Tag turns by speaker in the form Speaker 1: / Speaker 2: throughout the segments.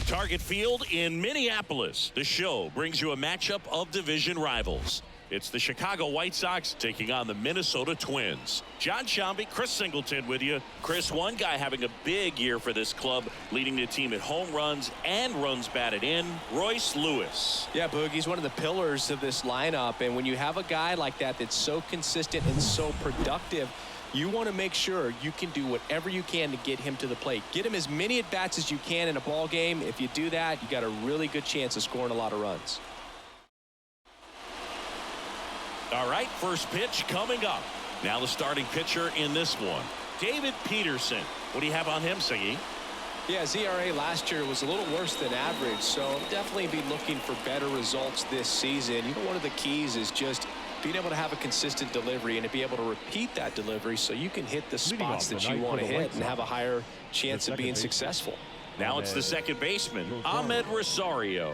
Speaker 1: Target Field in Minneapolis. The show brings you a matchup of division rivals. It's the Chicago White Sox taking on the Minnesota Twins. John Shambi, Chris Singleton with you. Chris, one guy having a big year for this club, leading the team at home runs and runs batted in, Royce Lewis.
Speaker 2: Yeah, Boog, he's one of the pillars of this lineup, and when you have a guy like that that's so consistent and so productive, you want to make sure you can do whatever you can to get him to the plate. Get him as many at-bats as you can in a ball game. If you do that, you got a really good chance of scoring a lot of runs.
Speaker 1: All right, first pitch coming up. Now the starting pitcher in this one, David Peterson. What do you have on him, Siggy?
Speaker 2: Yeah, his ERA last year was a little worse than average, so definitely be looking for better results this season. You know, one of the keys is just being able to have a consistent delivery and to be able to repeat that delivery so you can hit the spots that you want to hit and have a higher chance of being successful.
Speaker 1: Now it's the second baseman, Ahmed Rosario.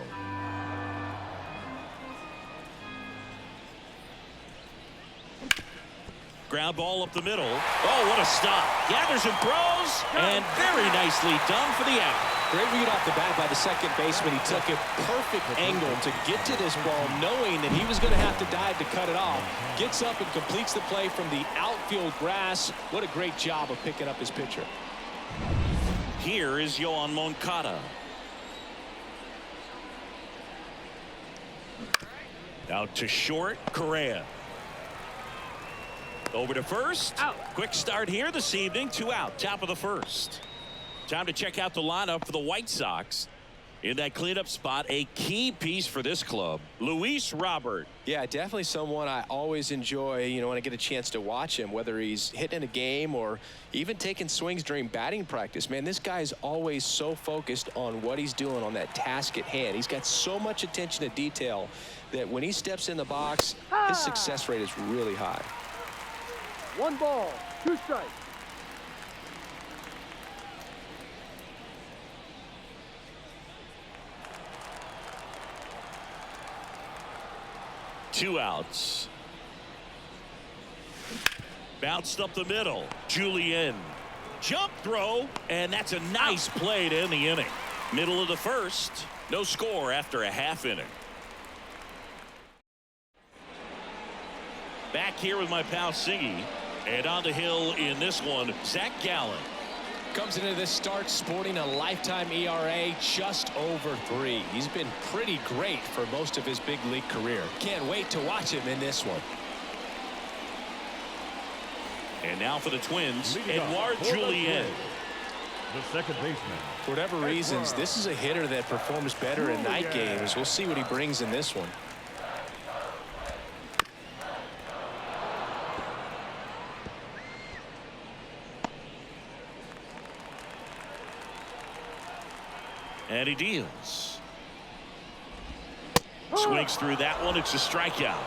Speaker 1: Ground ball up the middle. Oh, what a stop. Gathers and throws, and very nicely done for the out.
Speaker 2: Great read off the bat by the second baseman. He took a perfect angle to get to this ball, knowing that he was going to have to dive to cut it off. Gets up and completes the play from the outfield grass. What a great job of picking up his pitcher.
Speaker 1: Here is Yoan Moncada. Out to short, Correa. Over to first. Out. Quick start here this evening. 2 out. Top of the first. Time to check out the lineup for the White Sox. In that cleanup spot, a key piece for this club, Luis Robert.
Speaker 2: Yeah, definitely someone I always enjoy, you know, when I get a chance to watch him, whether he's hitting in a game or even taking swings during batting practice. Man, this guy is always so focused on what he's doing on that task at hand. He's got so much attention to detail that when he steps in the box, his success rate is really high.
Speaker 3: 1 ball, 2 strikes.
Speaker 1: Two outs. Bounced up the middle. Julian. Jump throw, and that's a nice play to end the inning. Middle of the first. No score after a half inning. Back here with my pal Siggy. And on the hill in this one, Zach Gallen.
Speaker 2: Comes into this start sporting a lifetime ERA just over 3. He's been pretty great for most of his big league career. Can't wait to watch him in this one.
Speaker 1: And now for the Twins, Edouard Julien.
Speaker 3: The second baseman.
Speaker 2: For whatever reasons, this is a hitter that performs better in night games. We'll see what he brings in this one.
Speaker 1: And he deals. Swings through that one. It's a strikeout.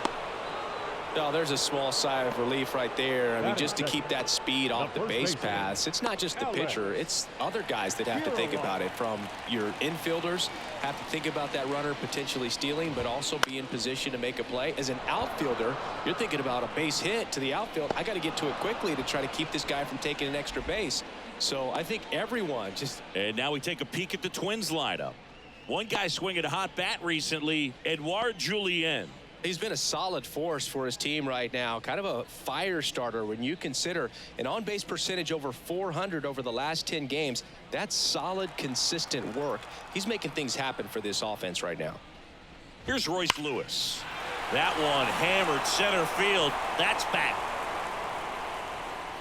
Speaker 2: Oh, there's a small sigh of relief right there. I mean, just to keep that speed off the base paths. It's not just the pitcher. It's other guys that have to think about it. From your infielders have to think about that runner potentially stealing, but also be in position to make a play. As an outfielder, you're thinking about a base hit to the outfield. I got to get to it quickly to try to keep this guy from taking an extra base. So I think everyone just.
Speaker 1: And now we take a peek at the Twins lineup. One guy swinging a hot bat recently, Edouard Julien.
Speaker 2: He's been a solid force for his team right now. Kind of a fire starter when you consider an on-base percentage over 400 over the last 10 games. That's solid, consistent work. He's making things happen for this offense right now.
Speaker 1: Here's Royce Lewis. That one hammered center field. That's back.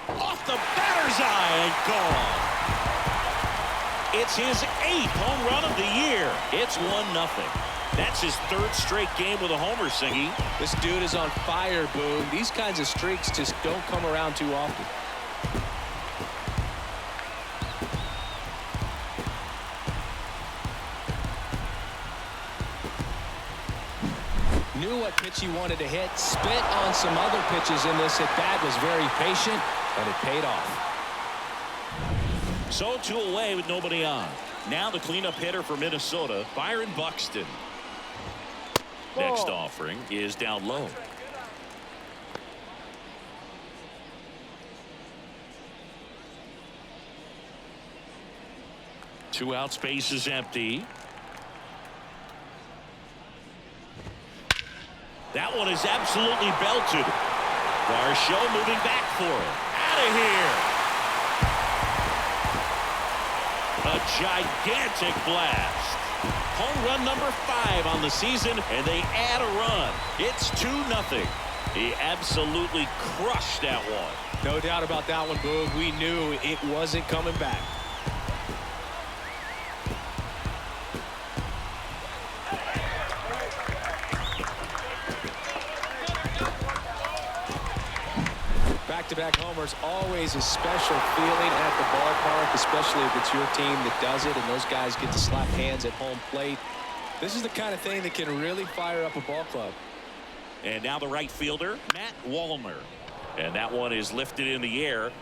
Speaker 1: Off the batter's eye and gone. It's his 8th home run of the year. It's 1-0. That's his 3rd straight game with a homer, Singy.
Speaker 2: This dude is on fire, Boone. These kinds of streaks just don't come around too often. Knew what pitch he wanted to hit. Spit on some other pitches in this at bat. Was very patient, and it paid off.
Speaker 1: So 2 away with nobody on. Now the cleanup hitter for Minnesota, Byron Buxton. Next offering is down low. 2 outs, base is empty. That one is absolutely belted. Varsho moving back for it. Out of here. A gigantic blast. Home run number 5 on the season, and they add a run. It's 2-0. He absolutely crushed that one.
Speaker 2: No doubt about that one, Boog. We knew it wasn't coming back. Back-to-back homers, always a special feeling at the ballpark, especially if it's your team that does it and those guys get to slap hands at home plate. This is the kind of thing that can really fire up a ball club.
Speaker 1: And now the right fielder, Matt Wallner. And that one is lifted in the air.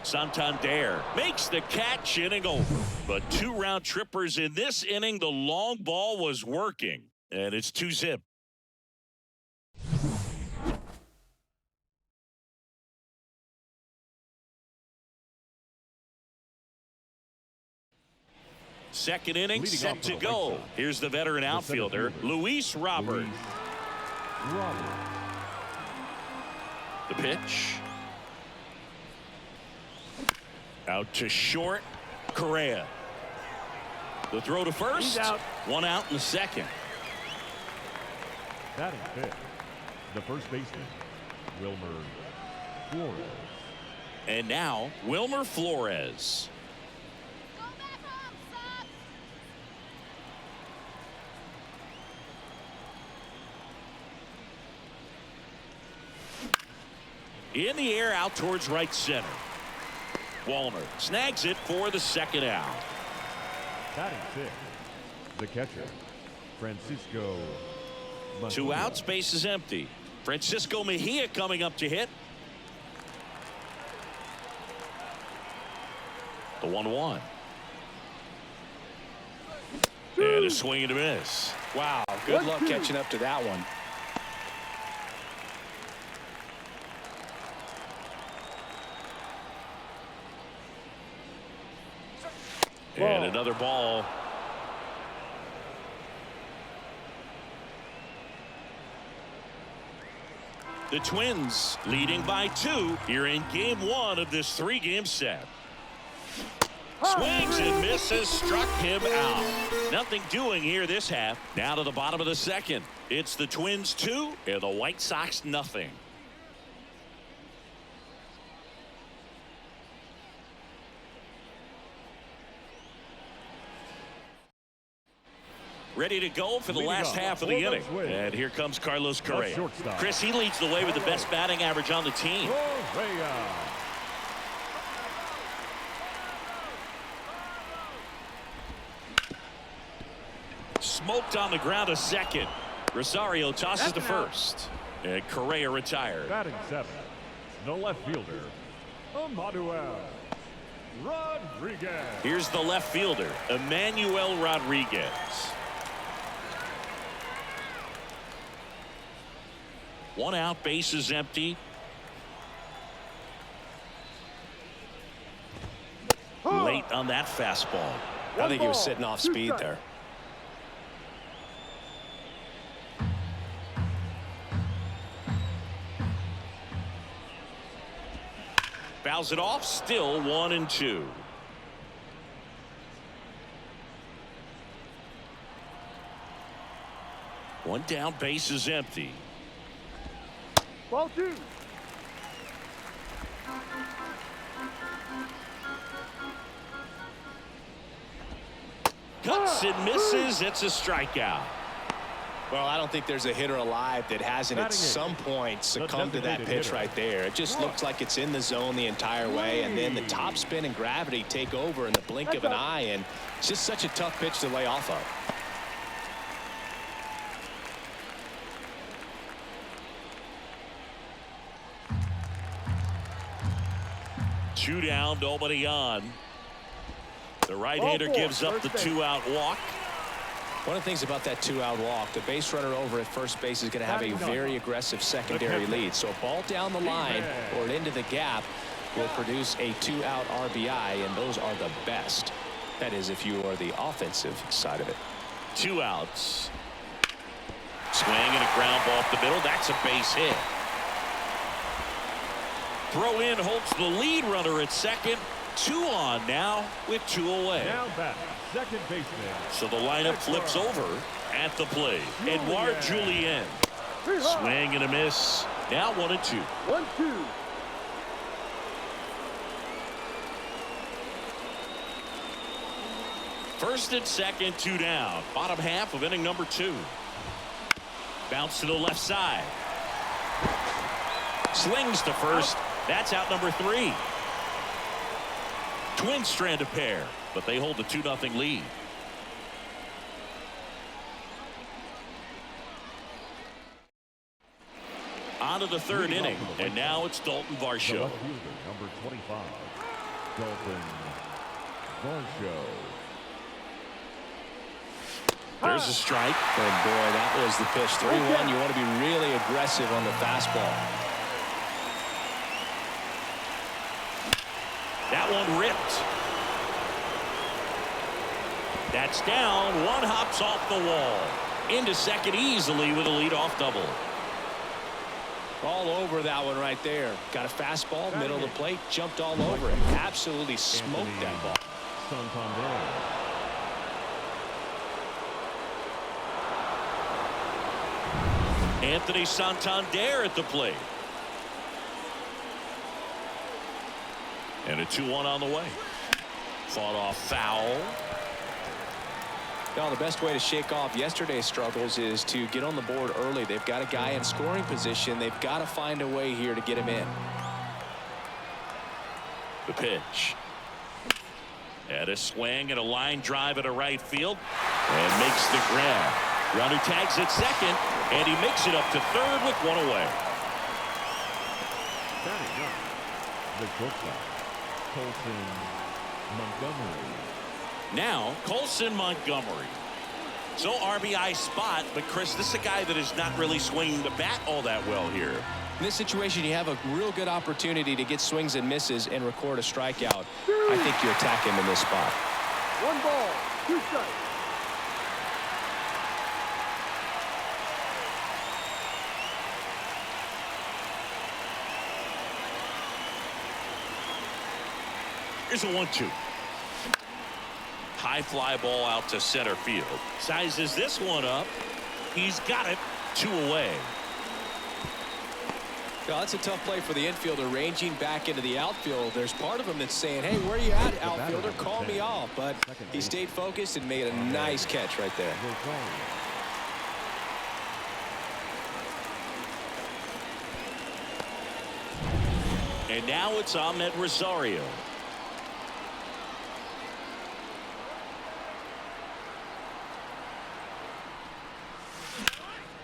Speaker 1: Santander makes the catch, inning over. But 2 round trippers in this inning. The long ball was working. And it's 2-zip. Second inning set to go. Here's the veteran outfielder, Luis Robert. The pitch. Out to short. Correa. The throw to first. 1 out in the second.
Speaker 3: Batting fifth, the first baseman, Wilmer Flores.
Speaker 1: And now Wilmer Flores. In the air, out towards right center. Wallner snags it for the second out.
Speaker 3: Batting sixth, the catcher, Francisco Mejia.
Speaker 1: 2 outs, base is empty. Francisco Mejia coming up to hit. The 1-1. And a swing and a miss.
Speaker 2: Wow, good luck catching up to that one.
Speaker 1: And another ball. The Twins leading by 2 here in game 1 of this 3-game set. Swings and misses, struck him out. Nothing doing here this half. Now to the bottom of the second. It's the Twins 2 and the White Sox nothing. Ready to go for the last half of the inning. And here comes Carlos Correa. Chris, he leads the way with the best batting average on the team. Smoked on the ground to second. Rosario tosses to first. And Correa retired.
Speaker 3: Batting seventh, the left fielder, Emmanuel Rodriguez.
Speaker 1: Here's the left fielder, Emmanuel Rodriguez. One out, base is empty. Late on that fastball.
Speaker 2: I think he was sitting off speed there.
Speaker 1: Fouls it off, still 1-2. One down, base is empty.
Speaker 3: Ball 2.
Speaker 1: Cuts and misses. It's a strikeout.
Speaker 2: Well, I don't think there's a hitter alive that hasn't at some point succumbed to that pitch right there. It just looks like it's in the zone the entire way, and then the top spin and gravity take over in the blink of an eye, and it's just such a tough pitch to lay off of.
Speaker 1: Two down, nobody on. The right-hander gives up the 2-out walk.
Speaker 2: One of the things about that 2-out walk, the base runner over at first base is going to have a very aggressive secondary lead. So a ball down the line or into the gap will produce a 2-out RBI, and those are the best. That is, if you are the offensive side of it.
Speaker 1: 2 outs. Swing and a ground ball up the middle. That's a base hit. Throw in holds the lead runner at second. 2 on now with 2 away.
Speaker 3: Now back, second baseman.
Speaker 1: So the lineup flips over at the plate. Edouard Julien. Swing and a miss. Now 1-2.
Speaker 4: 1-2.
Speaker 1: First and second, 2 down. Bottom half of inning number 2. Bounce to the left side. Slings to first. That's out number 3. Twins strand a pair, but they hold a 2-0 lead. On to the 3rd inning, and now it's Dalton
Speaker 3: The
Speaker 1: Varsho.
Speaker 3: left fielder, number 25, Dalton Varsho.
Speaker 1: There's a strike.
Speaker 2: Oh boy, that was the pitch. 3-1. You want to be really aggressive on the fastball.
Speaker 1: That one ripped. That's down. One hops off the wall. Into second easily with a leadoff double.
Speaker 2: All over that one right there. Got a fastball, middle of the plate, jumped all over it. Absolutely smoked that ball.
Speaker 3: Santander.
Speaker 1: Anthony Santander at the plate. And a 2-1 on the way. Fought off foul.
Speaker 2: Well, the best way to shake off yesterday's struggles is to get on the board early. They've got a guy in scoring position. They've got to find a way here to get him in.
Speaker 1: The pitch. And a swing and a line drive at a right field. And makes the grab. Runner tags at second. And he makes it up to third with 1 away.
Speaker 3: Batting up, the shortstop, Colson Montgomery.
Speaker 1: Now Colson Montgomery. So RBI spot, but Chris, this is a guy that is not really swinging the bat all that well here.
Speaker 2: In this situation, you have a real good opportunity to get swings and misses and record a strikeout. I think you attack him in this spot.
Speaker 4: 1 ball, 2 strikes.
Speaker 1: Here's a 1-2. High fly ball out to center field. Sizes this one up. He's got it. 2 away.
Speaker 2: Well, that's a tough play for the infielder, ranging back into the outfield. There's part of him that's saying, hey, where are you at, outfielder? Call me off. But he stayed focused and made a nice catch right there.
Speaker 1: And now it's Ahmed Rosario.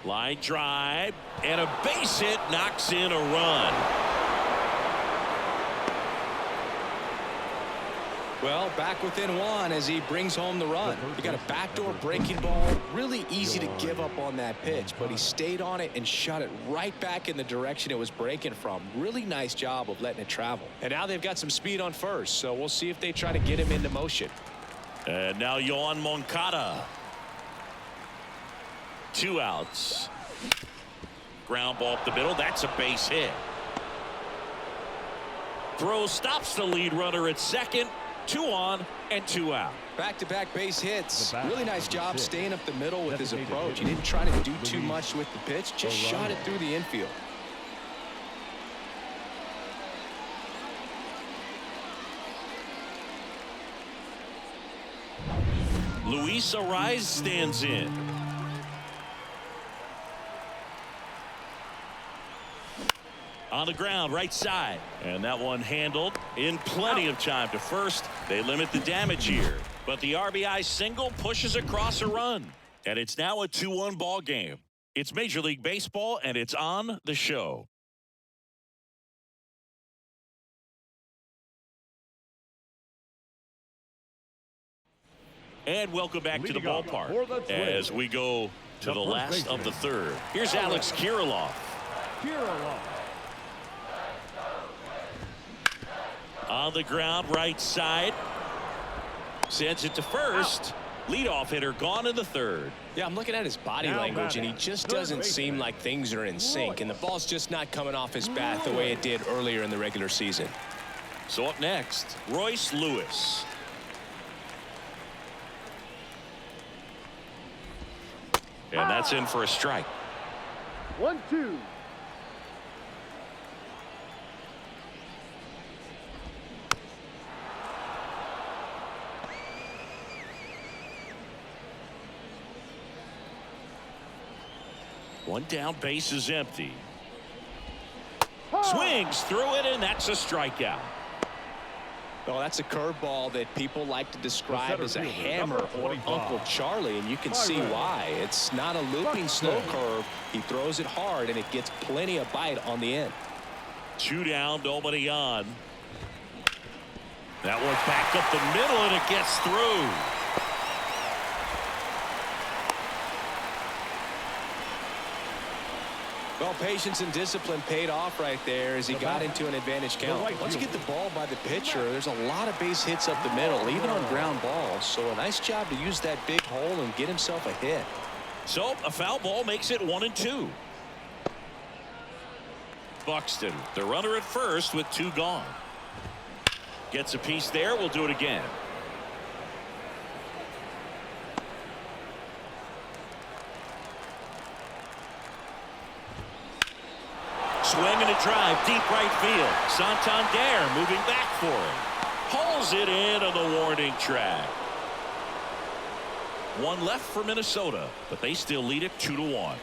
Speaker 1: Line drive and a base hit knocks in a run.
Speaker 2: Well, back within 1 as he brings home the run. He got a backdoor breaking ball. Really easy to give up on that pitch, but he stayed on it and shot it right back in the direction it was breaking from. Really nice job of letting it travel. And now they've got some speed on first, so we'll see if they try to get him into motion.
Speaker 1: And now Yohan Moncada. 2 outs. Ground ball up the middle. That's a base hit. Throw stops the lead runner at second. 2 on and 2 out.
Speaker 2: Back-to-back base hits. Really nice job staying up the middle with his approach. He didn't try to do too much with the pitch. Just shot it through the infield.
Speaker 1: Luis Arraez stands in. On the ground, right side. And that one handled in plenty of time to first. They limit the damage here. But the RBI single pushes across a run. And it's now a 2-1 ball game. It's Major League Baseball, and it's on the show. And welcome back to the ballpark as we go to the last of the third. Here's Alex Kirilloff. On the ground, right side. Sends it to first. Leadoff hitter gone in the third.
Speaker 2: Yeah, I'm looking at his body language, and he just doesn't seem like things are in sync, and the ball's just not coming off his bat the way it did earlier in the regular season.
Speaker 1: So up next, Royce Lewis. And that's in for a strike.
Speaker 4: 1-2.
Speaker 1: One down, base is empty. Swings through it, and that's a strikeout.
Speaker 2: Well, that's a curveball that people like to describe as a hammer or Uncle Charlie, and you can see why. It's not a looping slow curve. He throws it hard, and it gets plenty of bite on the end.
Speaker 1: 2 down, nobody on. That one back up the middle, and it gets through.
Speaker 2: Well, patience and discipline paid off right there as he got into an advantage count. Once you get the ball by the pitcher, there's a lot of base hits up the middle, even on ground balls. So a nice job to use that big hole and get himself a hit.
Speaker 1: So a foul ball makes it 1-2. Buxton, the runner at first with 2 gone. Gets a piece there. We'll do it again. Swing and a drive deep right field. Santander moving back for it. Hauls it in on the warning track. 1 left for Minnesota, but they still lead it 2-1.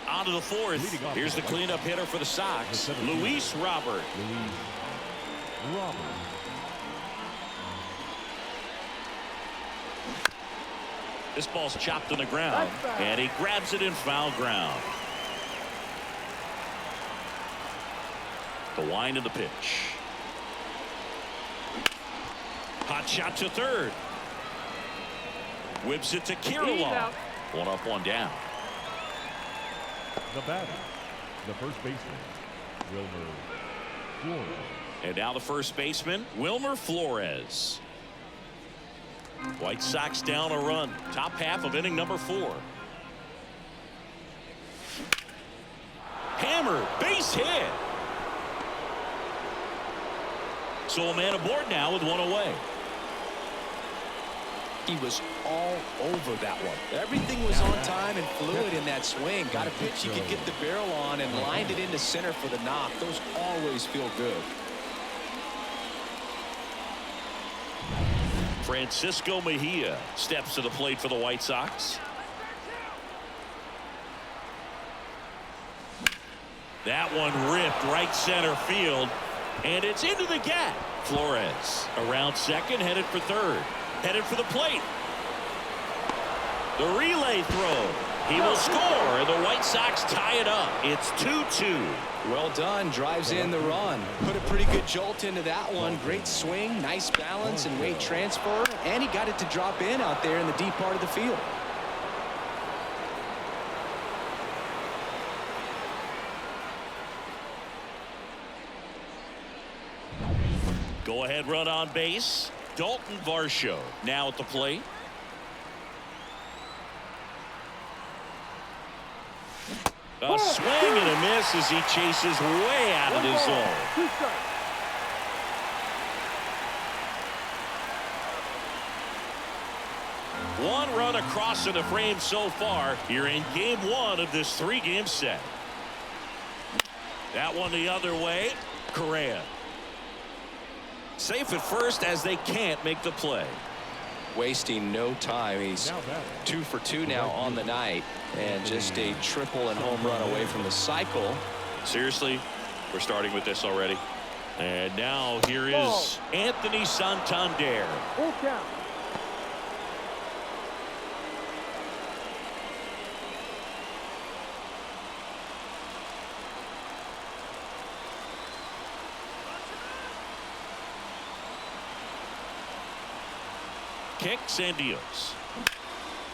Speaker 1: On to the 4th. Here's the cleanup hitter for the Sox, Luis Robert. This ball's chopped on the ground, and he grabs it in foul ground. The wind of the pitch. Hot shot to third. Whips it to Kirilloff. 1 up, 1 down.
Speaker 3: The batter, the first baseman, Wilmer Flores.
Speaker 1: And now the first baseman, Wilmer Flores. White Sox down a run. Top half of inning number 4. Hammer, base hit. So a man aboard now with 1 away.
Speaker 2: He was all over that one. Everything was on time and fluid in that swing. Got a pitch you could get the barrel on and lined it into center for the knock. Those always feel good.
Speaker 1: Francisco Mejia steps to the plate for the White Sox. That one ripped right center field, and it's into the gap. Flores around second, headed for third, headed for the plate. The relay throw. He will score, and the White Sox tie it up. It's 2-2.
Speaker 2: Well done. Drives in the run. Put a pretty good jolt into that one. Great swing, nice balance and weight transfer, and he got it to drop in out there in the deep part of the field.
Speaker 1: Go ahead run on base. Dalton Varsho now at the plate. A swing and a miss as he chases way out of his zone.
Speaker 4: 2 strikes.
Speaker 1: One run across in the frame so far here in game 1 of this 3-game set. That one the other way. Correa. Safe at first as they can't make the play.
Speaker 2: Wasting no time. He's 2 for 2 now on the night, and just a triple and home run away from the cycle.
Speaker 1: Seriously, we're starting with this already. And now here is Anthony Santander.
Speaker 4: Full count.
Speaker 1: Kicks and deals.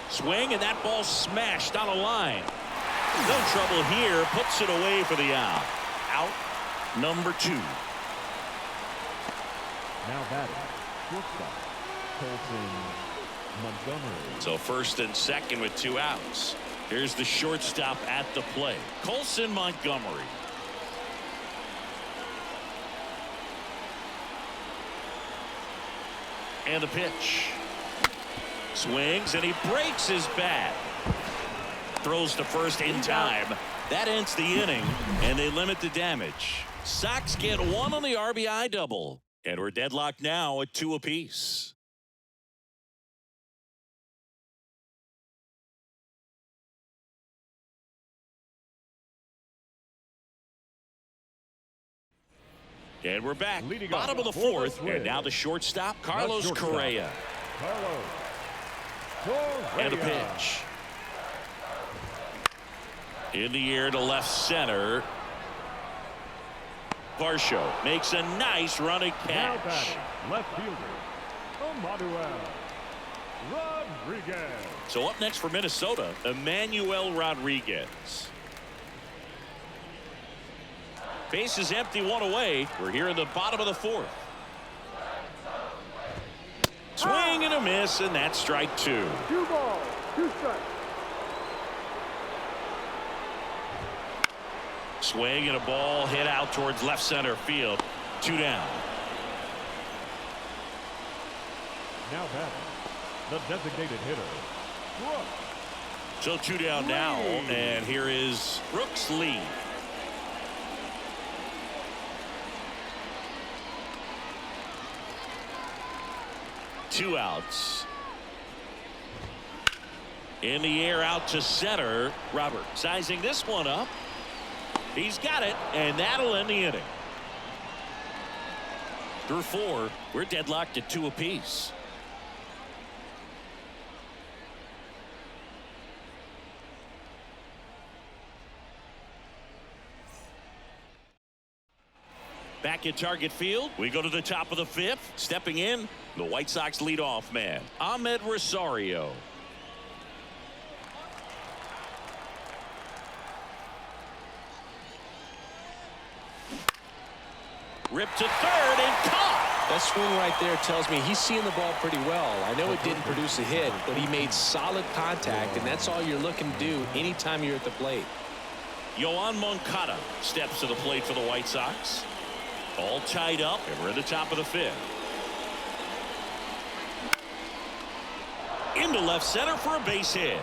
Speaker 1: Swing, and that ball smashed on a line. No trouble here. Puts it away for the out. Out number 2.
Speaker 3: Now batting, shortstop, Colton Montgomery.
Speaker 1: So first and second with 2 outs. Here's the shortstop at the plate, Colson Montgomery. And the pitch. Swings and he breaks his bat. Throws to first in time. That ends the inning and they limit the damage. Sox get 1 on the RBI double. And we're deadlocked now at 2 apiece. And we're back.
Speaker 3: Leading
Speaker 1: bottom of the 4th. And now the shortstop, Carlos Correa. And a pitch. In the air to left center. Varsho makes a nice running catch.
Speaker 3: Left fielder, Emmanuel Rodriguez.
Speaker 1: So up next for Minnesota, Emmanuel Rodriguez. Base is empty, 1 away. We're here in the bottom of the 4th. Swing and a miss, and that's strike 2.
Speaker 4: 2 balls, 2 strikes.
Speaker 1: Swing and a ball hit out towards left center field. 2 down.
Speaker 3: Now batting, the designated hitter, Brooks.
Speaker 1: So 2 down now, and here is Brooks Lee. Two outs. In the air out to center. Robert sizing this one up. He's got it, and that'll end the inning. Through 4, we're deadlocked at 2 apiece. Back at Target Field, we go to the top of the 5th. Stepping in, the White Sox leadoff man, Ahmed Rosario. Ripped to third and caught.
Speaker 2: That swing right there tells me he's seeing the ball pretty well. I know it didn't produce a hit, but he made solid contact, and that's all you're looking to do anytime you're at the plate.
Speaker 1: Yoan Moncada steps to the plate for the White Sox. All tied up, and we're in the top of the 5th. Into left center for a base hit.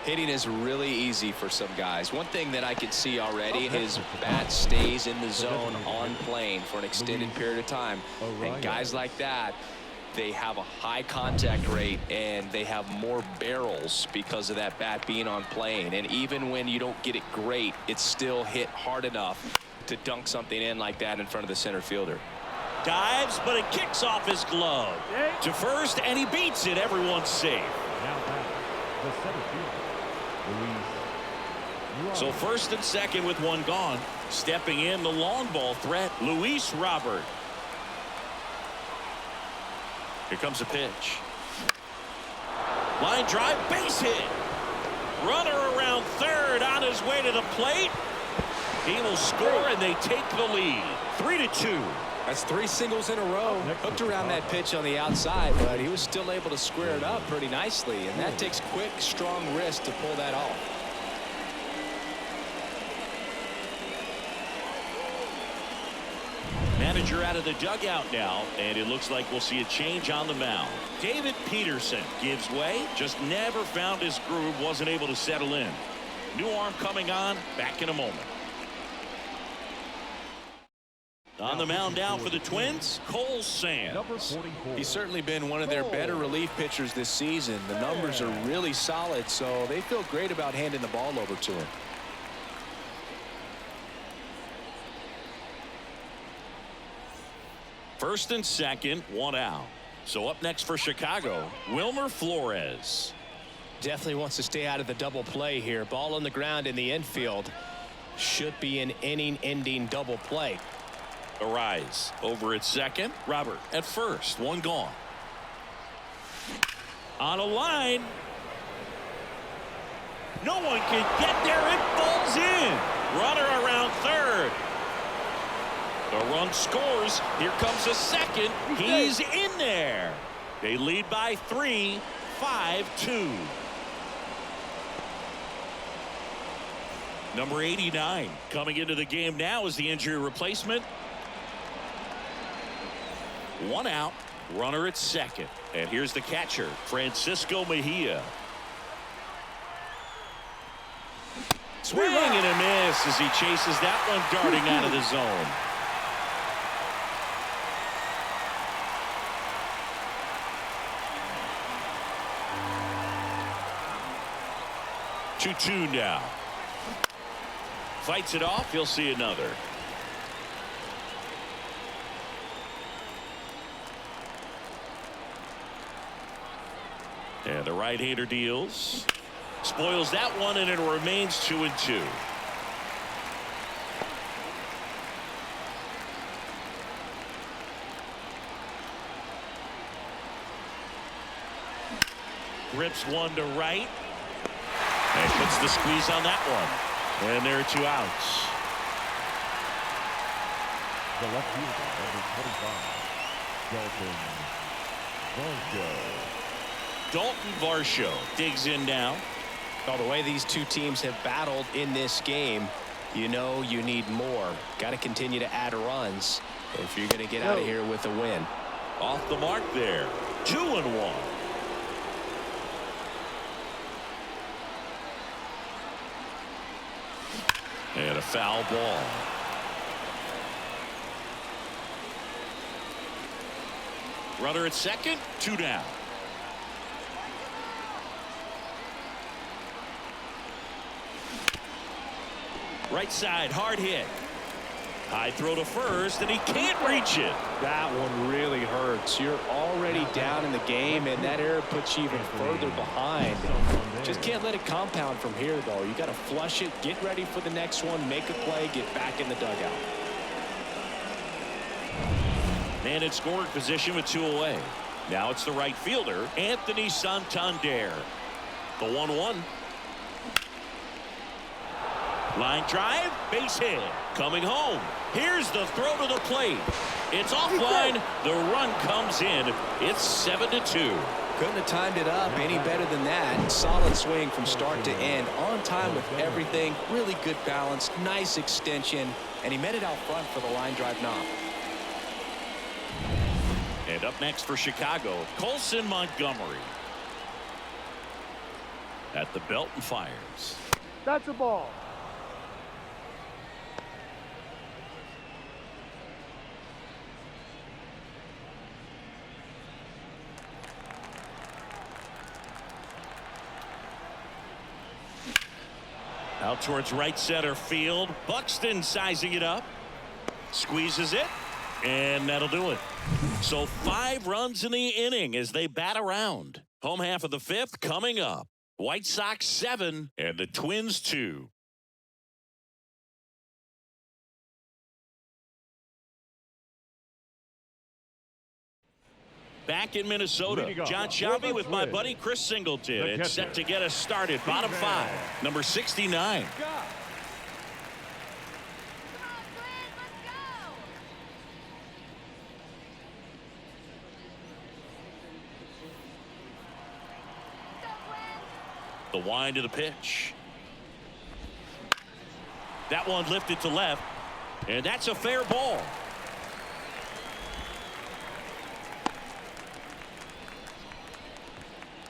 Speaker 2: Hitting is really easy for some guys. One thing that I can see already, his bat stays in the zone on plane for an extended period of time. And guys like that, they have a high contact rate and they have more barrels because of that bat being on plane. And even when you don't get it great, it's still hit hard enough to dunk something in like that in front of the center fielder.
Speaker 1: Dives, but it kicks off his glove to first, and he beats it. Everyone's safe.
Speaker 3: Now back, the center fielder, Luis.
Speaker 1: So first and second with 1 gone. Stepping in, the long ball threat, Luis Robert. Here comes a pitch. Line drive, base hit. Runner around third on his way to the plate. He will score, and they take the lead. 3-2.
Speaker 2: That's 3 singles in a row. Hooked around that pitch on the outside, but he was still able to square it up pretty nicely. And that takes quick, strong wrist to pull that off.
Speaker 1: Manager out of the dugout now, and it looks like we'll see a change on the mound. David Peterson gives way, just never found his groove, wasn't able to settle in. New arm coming on, back in a moment. On the mound now for the Twins, Cole Sands.
Speaker 2: He's certainly been one of their better relief pitchers this season. The numbers are really solid, so they feel great about handing the ball over to him.
Speaker 1: First and second, 1 out. So up next for Chicago, Wilmer Flores.
Speaker 2: Definitely wants to stay out of the double play here. Ball on the ground in the infield. Should be an inning-ending double play.
Speaker 1: Arise over at second. Robert at first. 1 gone. On a line. No one can get there. It falls in. Runner around third. The run scores. Here comes a second. He's in there. They lead by 3, 5-2. Number 89 coming into the game now is the injury replacement. 1 out, runner at second. And here's the catcher, Francisco Mejia. Swing and a miss as he chases that one darting out of the zone. Two now. Fights it off. He'll see another. And the right-hander deals. Spoils that one, and it remains 2-2. Grips one to right. And puts the squeeze on that one. And there are 2 outs.
Speaker 3: The left fielder, number 25,
Speaker 1: Dalton Varsho digs in now.
Speaker 2: Well, the way these two teams have battled in this game, you know you need more. Got to continue to add runs if you're going to get out of here with a win.
Speaker 1: Off the mark there. 2-1. And a foul ball. Runner at second, 2 down. Right side, hard hit. High throw to first, and he can't reach it.
Speaker 2: That one really hurts. You're already down in the game, and that error puts you even further behind. Just can't let it compound from here, though. You got to flush it, get ready for the next one, make a play, get back in the dugout.
Speaker 1: Man in scoring position with 2 away. Now it's the right fielder, Anthony Santander. The 1-1. Line drive, base hit. Coming home. Here's the throw to the plate. It's offline. The run comes in. It's 7-2.
Speaker 2: Couldn't have timed it up any better than that. Solid swing from start to end. On time with everything. Really good balance. Nice extension. And he met it out front for the line drive knock.
Speaker 1: And up next for Chicago, Colson Montgomery. At the belt and fires.
Speaker 4: That's a ball.
Speaker 1: Out towards right center field. Buxton sizing it up. Squeezes it. And that'll do it. So 5 runs in the inning as they bat around. Home half of the 5th coming up. White Sox 7 and the Twins 2. Back in Minnesota, John Shelby with my buddy Chris Singleton. It's set to get us started. Bottom 5, number 69. The wind of the pitch. That one lifted to left, and that's a fair ball.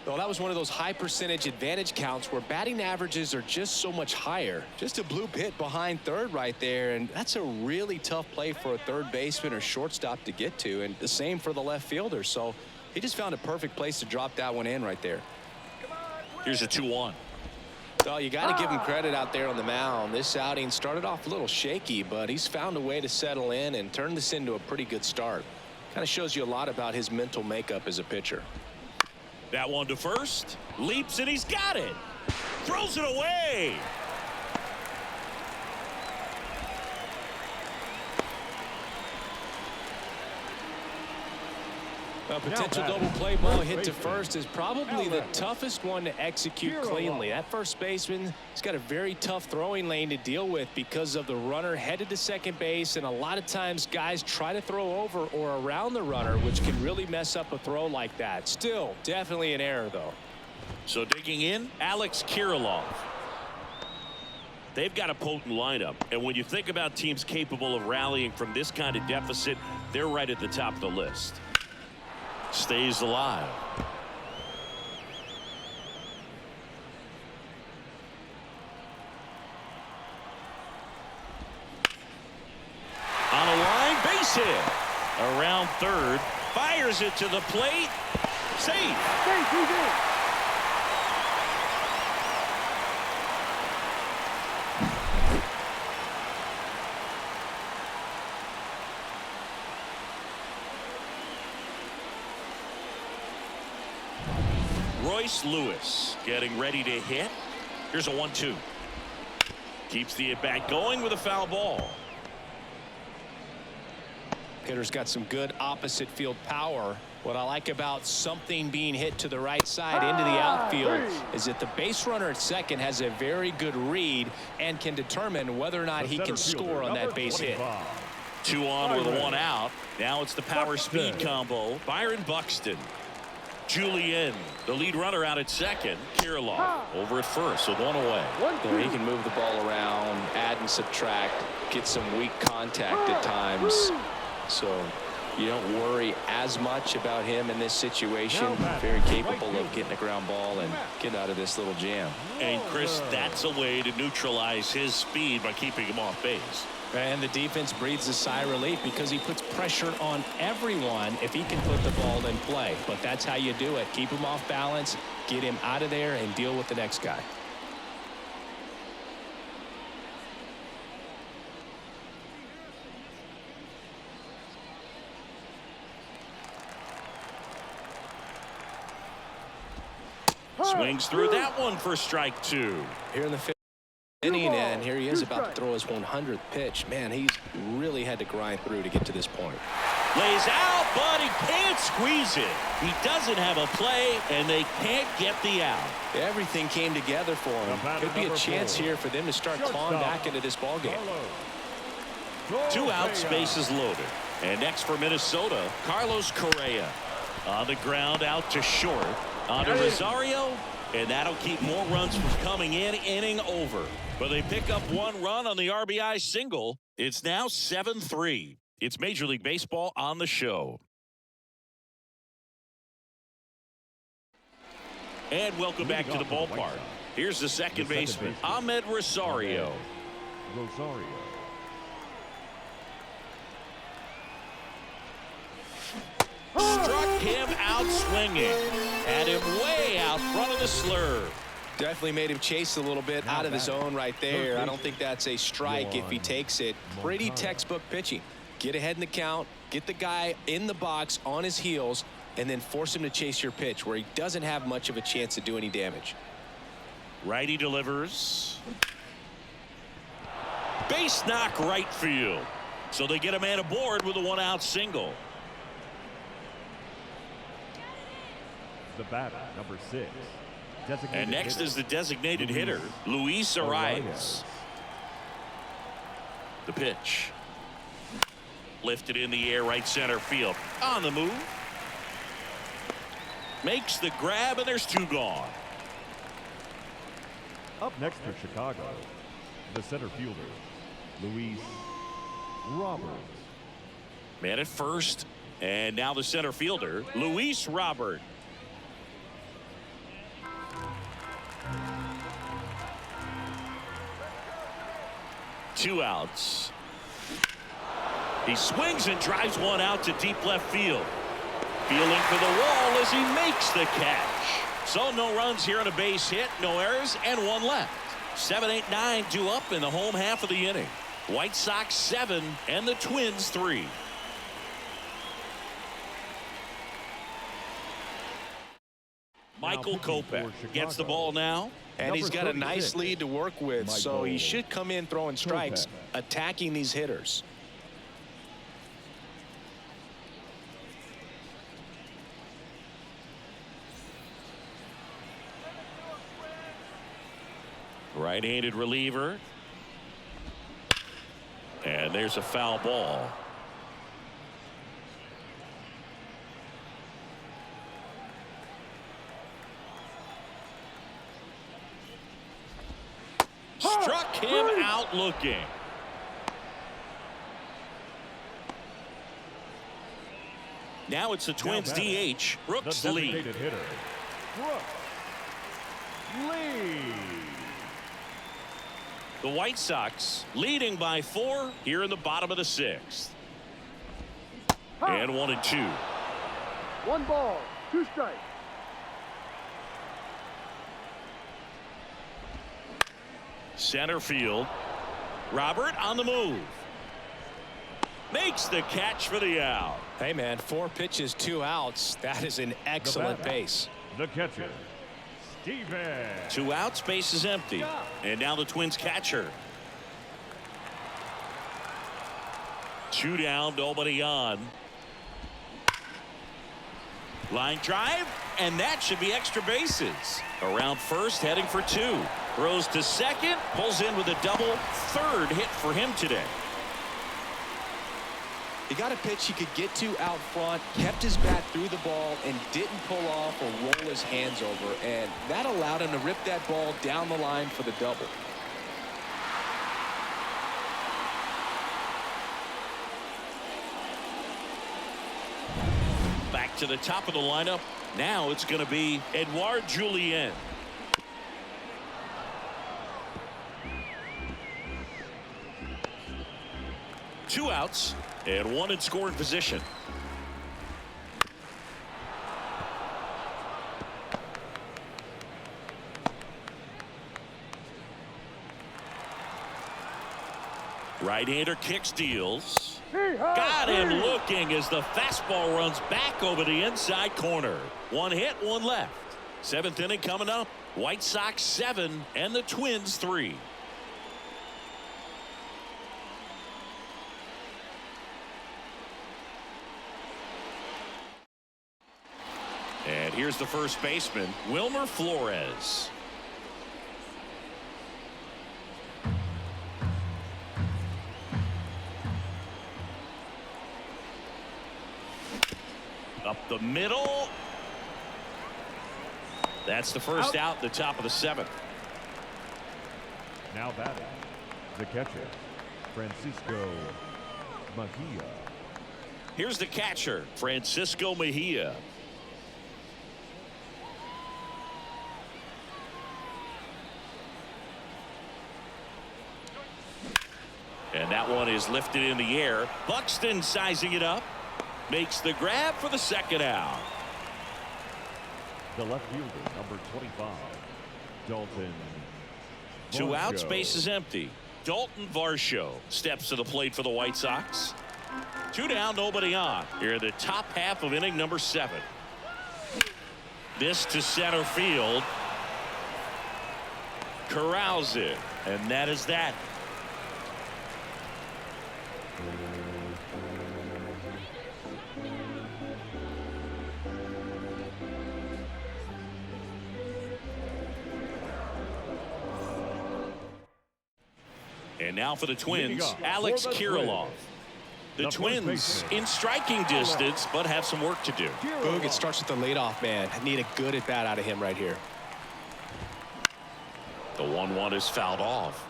Speaker 2: Well, that was one of those high percentage advantage counts where batting averages are just so much higher. Just a bloop hit behind third right there, and that's a really tough play for a third baseman or shortstop to get to, and the same for the left fielder. So he just found a perfect place to drop that one in right there.
Speaker 1: Here's a 2-1.
Speaker 2: Well, you got to give him credit out there on the mound. This outing started off a little shaky, but he's found a way to settle in and turn this into a pretty good start. Kind of shows you a lot about his mental makeup as a pitcher.
Speaker 1: That one to first. Leaps, and he's got it. Throws it away.
Speaker 2: A potential double play ball hit to first is probably the toughest one to execute cleanly. That first baseman has got a very tough throwing lane to deal with because of the runner headed to second base, and a lot of times guys try to throw over or around the runner, which can really mess up a throw like that. Still, definitely an error, though.
Speaker 1: So digging in, Alex Kirilloff. They've got a potent lineup, and when you think about teams capable of rallying from this kind of deficit, they're right at the top of the list. Stays alive. On a line, base hit. Around third, fires it to the plate. Safe.
Speaker 4: Safe, he's in.
Speaker 1: Royce Lewis getting ready to hit. Here's a 1-2. Keeps the at-bat going with a foul ball.
Speaker 2: Hitter's got some good opposite field power. What I like about something being hit to the right side into the outfield is that the base runner at second has a very good read and can determine whether or not he can score on that base hit.
Speaker 1: 2 on with 1 out. Now it's the power speed combo. Byron Buxton. Julian, the lead runner, out at second. Kirilloff over at first with 1 away.
Speaker 2: He can move the ball around, add and subtract, get some weak contact at times. So you don't worry as much about him in this situation. Very capable of getting a ground ball and get out of this little jam.
Speaker 1: And Chris, that's a way to neutralize his speed by keeping him off base.
Speaker 2: And the defense breathes a sigh of relief because he puts pressure on everyone if he can put the ball in play. But that's how you do it. Keep him off balance, get him out of there, and deal with the next guy.
Speaker 1: Swings through that one for strike 2.
Speaker 2: Here in the fifth inning, and here he is about to throw his 100th pitch. Man, he's really had to grind through to get to this point.
Speaker 1: Lays out, but he can't squeeze it. He doesn't have a play, and they can't get the out.
Speaker 2: Everything came together for him. Could be a chance here for them to start clawing back into this ball game.
Speaker 1: 2 outs, bases loaded. And next for Minnesota, Carlos Correa. On the ground, out to short. On to Rosario, and that'll keep more runs from coming in. Inning over. But they pick up 1 run on the RBI single. It's now 7-3. It's Major League Baseball on the show. And welcome back to the ballpark. Here's the second baseman, Ahmed Rosario. Struck him out swinging. Had him way out front of the slurve.
Speaker 2: Definitely made him chase a little bit out of the zone right there. I don't think that's a strike if he takes it. Pretty textbook pitching. Get ahead in the count, get the guy in the box on his heels, and then force him to chase your pitch where he doesn't have much of a chance to do any damage.
Speaker 1: Righty delivers. Base knock right field. So they get a man aboard with a 1-out single.
Speaker 3: The batter, number 6.
Speaker 1: And next is the designated hitter, Luis Arias. The pitch. Lifted in the air, right center field. On the move. Makes the grab, and there's 2 gone.
Speaker 3: Up next for Chicago, the center fielder, Luis Roberts.
Speaker 1: Man at first, and now the center fielder, Luis Robert. Two outs. He swings and drives one out to deep left field. Fielding for the wall as he makes the catch. So no runs here on a base hit, no errors, and 1 left. 7, 8, 9 due up in the home half of the inning. White Sox 7 and the Twins 3. Michael Kopech gets the ball now.
Speaker 2: And he's got a nice lead to work with, so he should come in throwing strikes, attacking these hitters.
Speaker 1: Right-handed reliever. And there's a foul ball. Struck him out looking. Now it's the Twins DH, Brooks Lee.
Speaker 3: Hitter, Brooks Lee.
Speaker 1: The White Sox leading by 4 here in the bottom of the 6th. And 1-2.
Speaker 4: 1 ball, 2 strikes.
Speaker 1: Center field. Robert on the move. Makes the catch for the out.
Speaker 2: Hey, man, 4 pitches, 2 outs. That is an excellent base.
Speaker 3: The catcher, Steven.
Speaker 1: 2 outs, base is empty. And now the Twins catcher. 2 down, nobody on. Line drive, and that should be extra bases. Around first, heading for 2. Throws to second, pulls in with a double. 3rd hit for him today.
Speaker 2: He got a pitch he could get to out front, kept his bat through the ball, and didn't pull off or roll his hands over. And that allowed him to rip that ball down the line for the double.
Speaker 1: Back to the top of the lineup. Now it's going to be Edouard Julien. Two outs and 1 in scoring position. Right-hander kicks, deals. Got him looking as the fastball runs back over the inside corner. 1 hit, 1 left. 7th inning coming up. White Sox 7 and the Twins 3. And here's the first baseman, Wilmer Flores. Up the middle. That's the first out, the top of the 7th.
Speaker 3: Now batting, the catcher, Francisco Mejia.
Speaker 1: Here's the catcher, Francisco Mejia. And that one is lifted in the air. Buxton sizing it up. Makes the grab for the 2nd out.
Speaker 3: The left fielder, number 25, Dalton
Speaker 1: 2 outs,
Speaker 3: Varsho.
Speaker 1: base is empty. Dalton Varsho steps to the plate for the White Sox. 2 down, nobody on. Here in the top half of inning number 7. This to center field. Corrals it. And that is that. And now for the Twins, Alex Kirilloff. The Twins in striking distance, but have some work to do.
Speaker 2: Boog, it starts with the leadoff man. Need a good at bat out of him right here.
Speaker 1: The 1-1 is fouled off.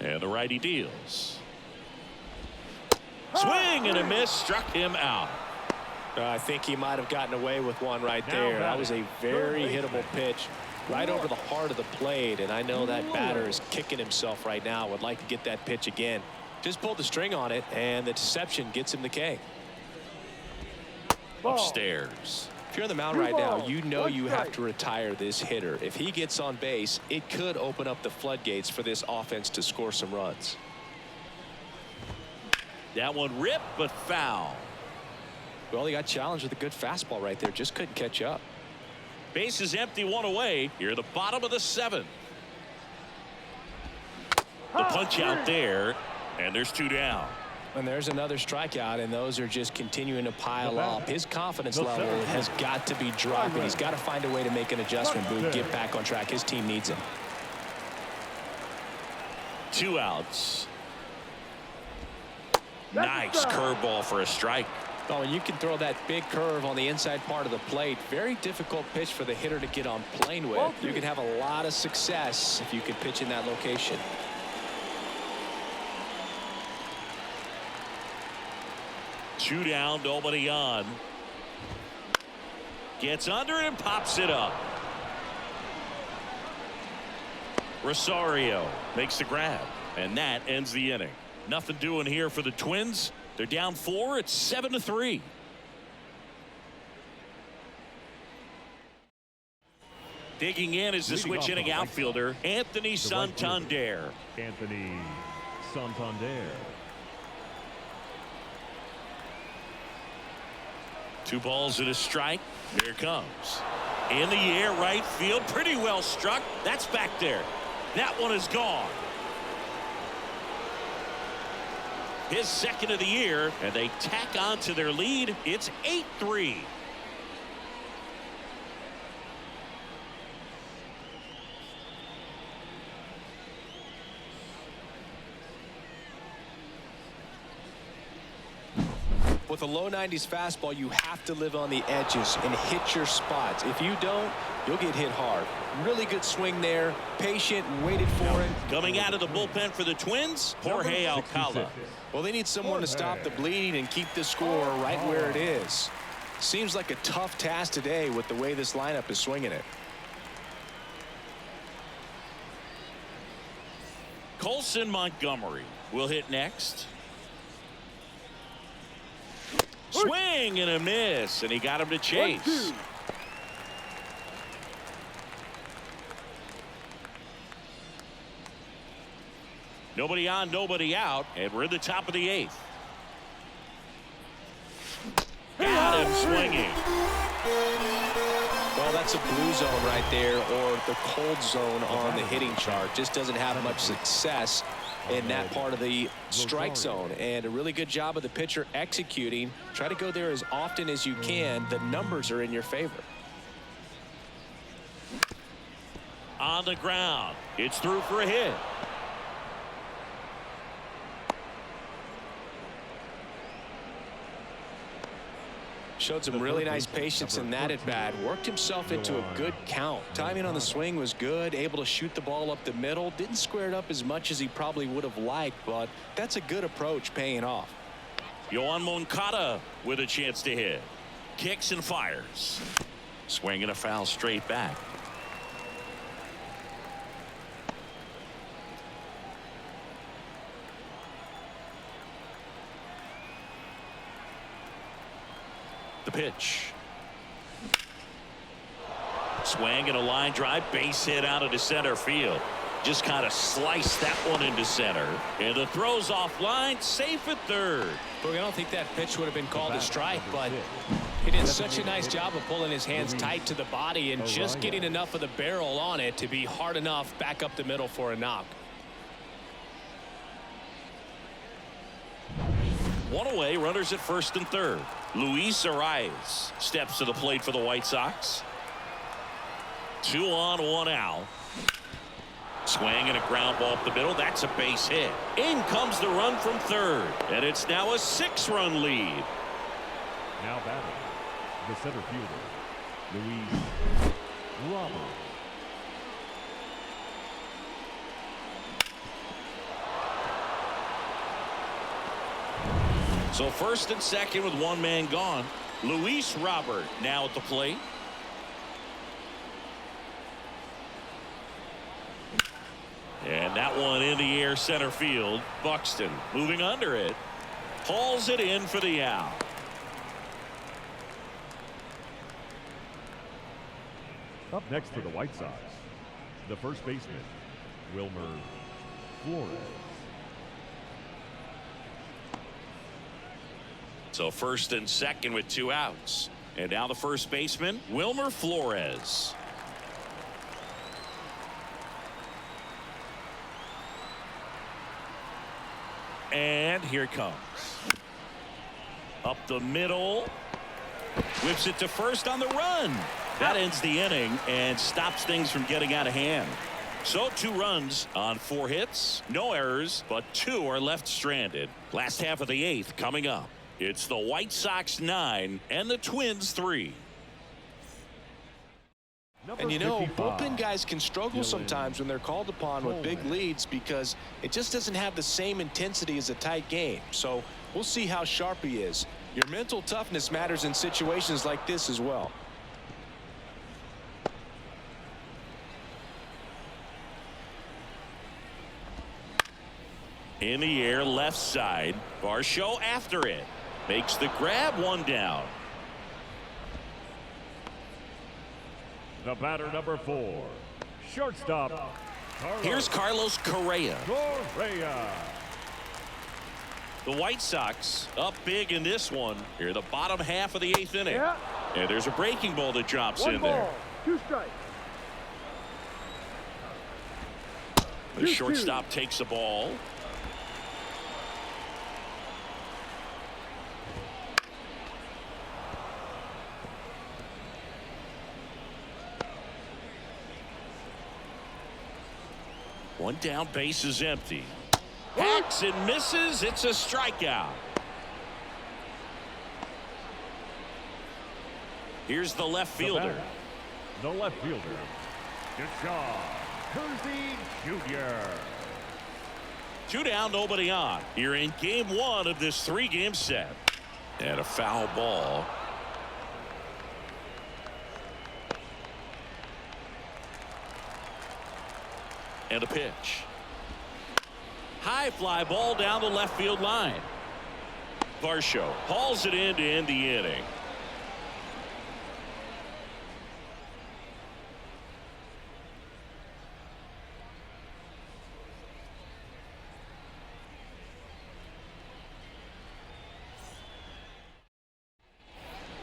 Speaker 1: And the righty deals. Swing and a miss, struck him out.
Speaker 2: I think he might have gotten away with one right there. That was a very hittable pitch right over the heart of the plate, and I know that batter is kicking himself right now. Would like to get that pitch again. Just pulled the string on it, and the deception gets him the K.
Speaker 1: Upstairs.
Speaker 2: If you're on the mound right now, you know you have to retire this hitter. If he gets on base, it could open up the floodgates for this offense to score some runs.
Speaker 1: That one ripped, but foul.
Speaker 2: Well, he got challenged with a good fastball right there. Just couldn't catch up.
Speaker 1: Base is empty, 1 away. Here at the bottom of the 7th. The punch out there, and there's 2 down.
Speaker 2: And there's another strikeout, and those are just continuing to pile up. His confidence level has got to be dropping. He's got to find a way to make an adjustment, Boog, get back on track. His team needs him.
Speaker 1: 2 outs. Nice curveball for a strike.
Speaker 2: Oh, and you can throw that big curve on the inside part of the plate. Very difficult pitch for the hitter to get on plane with. You can have a lot of success if you can pitch in that location.
Speaker 1: Two down, nobody on. Gets under it and pops it up. Rosario makes the grab, and that ends the inning. Nothing doing here for the Twins. They're down 4. It's 7-3. Digging in is the switch inning outfielder, Anthony Santander.
Speaker 3: Anthony Santander.
Speaker 1: 2 balls and a strike. Here it comes. In the air, right field. Pretty well struck. That's back there. That one is gone. His second of the year, and they tack on to their lead. It's 8-3.
Speaker 2: With a low 90s fastball, you have to live on the edges and hit your spots. If you don't, you'll get hit hard. Really good swing there. Patient, waited for it.
Speaker 1: Coming out of the bullpen for the Twins, Jorge Alcala.
Speaker 2: Well, they need someone to stop the bleeding and keep the score right where it is. Seems like a tough task today with the way this lineup is swinging it.
Speaker 1: Colson Montgomery will hit next. Swing and a miss, and he got him to chase. Nobody on, nobody out, and we're at the top of the 8th. Got him swinging.
Speaker 2: Well, that's a blue zone right there, or the cold zone on the hitting chart. Just doesn't have much success in that part of the strike zone, and a really good job of the pitcher executing. Try to go there as often as you can. The numbers are in your favor.
Speaker 1: On the ground, it's through for a hit.
Speaker 2: Showed some really nice patience in that at bat. Worked himself into a good count. Timing on the swing was good. Able to shoot the ball up the middle. Didn't square it up as much as he probably would have liked, but that's a good approach, paying off.
Speaker 1: Yohan Moncada with a chance to hit. Kicks and fires. Swing and a foul straight back. The pitch. Swing and a line drive, base hit out into center field. Just kind of sliced that one into center. And the throw's offline, safe at third.
Speaker 2: Look, I don't think that pitch would have been called a strike, but he did such a nice job of pulling his hands tight to the body and just getting enough of the barrel on it to be hard enough back up the middle for a knock.
Speaker 1: One away, runners at first and third. Luis Arias steps to the plate for the White Sox. 2 on, 1 out. Swing and a ground ball up the middle. That's a base hit. In comes the run from third, and it's now a 6-run lead.
Speaker 3: Now batting, the center fielder, Luis Robert.
Speaker 1: So first and second with 1 man gone. Luis Robert now at the plate. And that one in the air center field. Buxton moving under it. Hauls it in for the out.
Speaker 3: Up next for the White Sox, the first baseman, Wilmer Flores.
Speaker 1: So first and second with 2 outs. And now the first baseman, Wilmer Flores. And And here it comes. Up the middle. Whips it to first on the run. That ends the inning and stops things from getting out of hand. So 2 runs on 4 hits. No errors, but 2 are left stranded. Last half of the 8th coming up. It's the White Sox 9 and the Twins 3.
Speaker 2: And you know, bullpen guys can struggle sometimes when they're called upon with big leads because it just doesn't have the same intensity as a tight game. So we'll see how sharp he is. Your mental toughness matters in situations like this as well.
Speaker 1: In the air, left side. Varsho after it. Makes the grab, 1 down.
Speaker 3: The batter, number 4, shortstop.
Speaker 1: Here's Carlos Correa.
Speaker 3: Correa.
Speaker 1: The White Sox up big in this one. Here, the bottom half of the 8th inning.
Speaker 4: Yeah.
Speaker 1: And there's a breaking ball that drops
Speaker 4: 1
Speaker 1: in
Speaker 4: ball,
Speaker 1: there.
Speaker 4: 2 strikes.
Speaker 1: The shortstop takes the ball. One down, base is empty. Hacks and misses. It's a strikeout. Here's the left fielder.
Speaker 3: The left fielder, Deshaun Kersey Jr.
Speaker 1: 2 down, nobody on. You're in game 1 of this 3-game set. And a foul ball. And a pitch. High fly ball down the left field line. Varsho hauls it in to end the inning.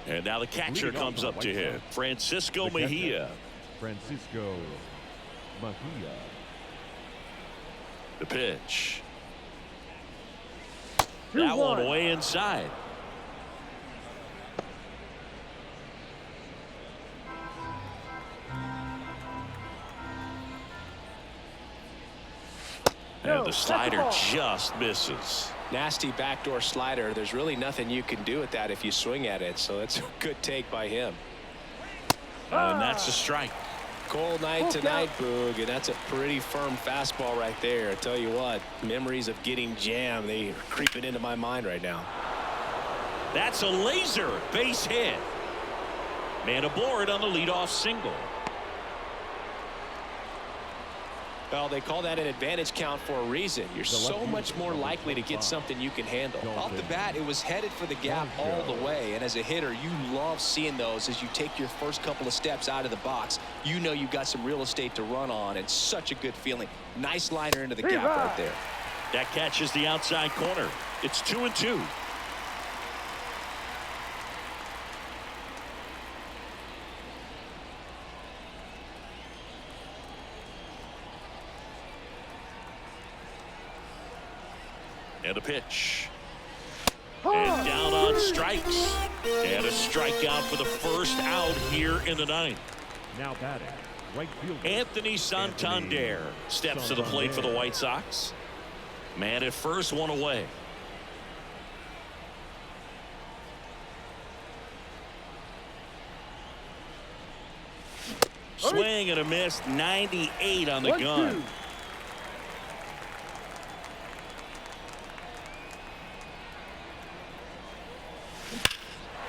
Speaker 1: And now the catcher comes up to hit. Francisco Mejia.
Speaker 3: Francisco Mejia.
Speaker 1: The pitch. That one way inside. And the slider just misses.
Speaker 2: Nasty backdoor slider. There's really nothing you can do with that if you swing at it. So it's a good take by him.
Speaker 1: And that's a strike.
Speaker 2: Cold night tonight, Boog, and that's a pretty firm fastball right there. I tell you what, memories of getting jammed, they are creeping into my mind right now.
Speaker 1: That's a laser base hit. Man aboard on the leadoff single.
Speaker 2: Well, they call that an advantage count for a reason. You're so much more likely to get something you can handle. Off the bat, it was headed for the gap all the way. And as a hitter, you love seeing those as you take your first couple of steps out of the box. You know you've got some real estate to run on. It's such a good feeling. Nice liner into the gap right there.
Speaker 1: That catches the outside corner. It's 2-2. And a pitch. And down on strikes. And a strikeout for the first out here in the 9th.
Speaker 3: Now batting, right fielder
Speaker 1: Anthony Santander steps to the plate for the White Sox. Man at first, 1 away. Swing and a miss. 98 on the gun.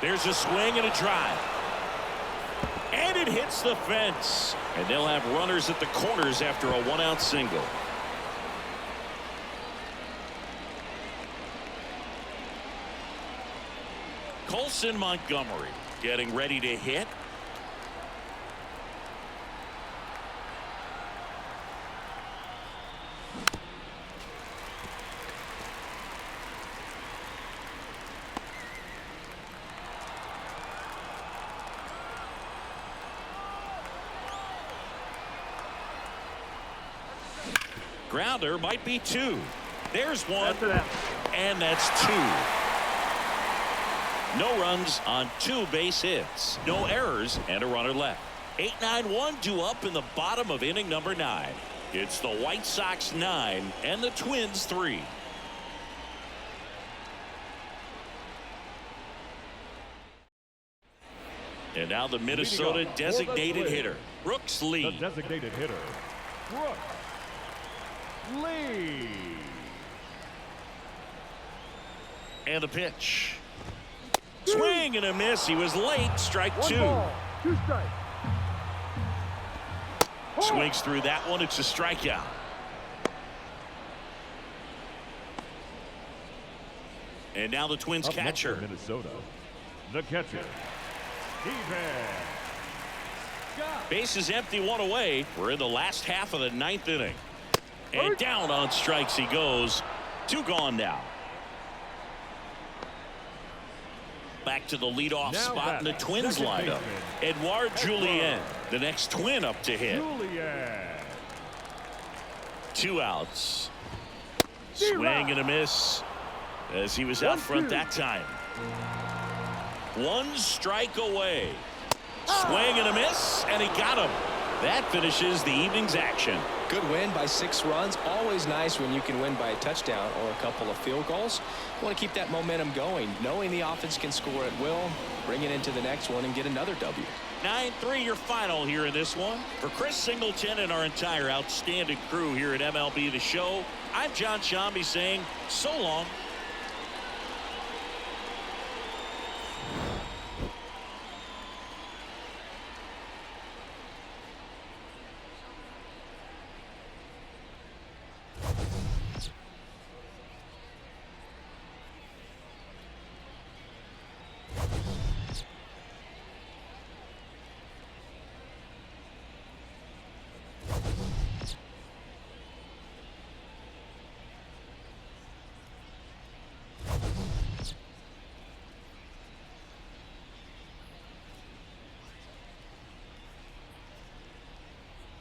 Speaker 1: There's a swing and a drive. And it hits the fence. And they'll have runners at the corners after a 1-out single. Colson Montgomery getting ready to hit. Grounder might be 2. There's 1. And that's 2. No runs on 2 base hits. No errors and a runner left. 8-9-1 due up in the bottom of inning number 9. It's the White Sox 9 and the Twins 3. And now the Minnesota designated hitter, Brooks Lee.
Speaker 3: The designated hitter, Brooks Lee.
Speaker 1: And the pitch. Swing and a miss. He was late. Strike 2.
Speaker 4: 1 ball, 2 strikes.
Speaker 1: Swings through that one. It's a strikeout. And now the Twins
Speaker 3: Up next for
Speaker 1: catcher.
Speaker 3: Minnesota, the catcher, Steven.
Speaker 1: Base is empty, 1 away. We're in the last half of the 9th inning. And down on strikes he goes. 2 gone now. Back to the leadoff
Speaker 3: Now
Speaker 1: spot in the
Speaker 3: batting,
Speaker 1: Twins
Speaker 3: second
Speaker 1: lineup.
Speaker 3: baseman,
Speaker 1: Edouard Julien, the next Twin up to hit.
Speaker 3: Julian.
Speaker 1: 2 outs. Swing and a miss as he was out front that time. 1 strike away. Swing and a miss, and he got him. That finishes the evening's action.
Speaker 2: Good win by 6 runs. Always nice when you can win by a touchdown or a couple of field goals. You want to keep that momentum going, knowing the offense can score at will, bring it into the next one and get another W.
Speaker 1: 9-3 your final here in this one. For Chris Singleton and our entire outstanding crew here at MLB The Show, I'm John Shambi saying so long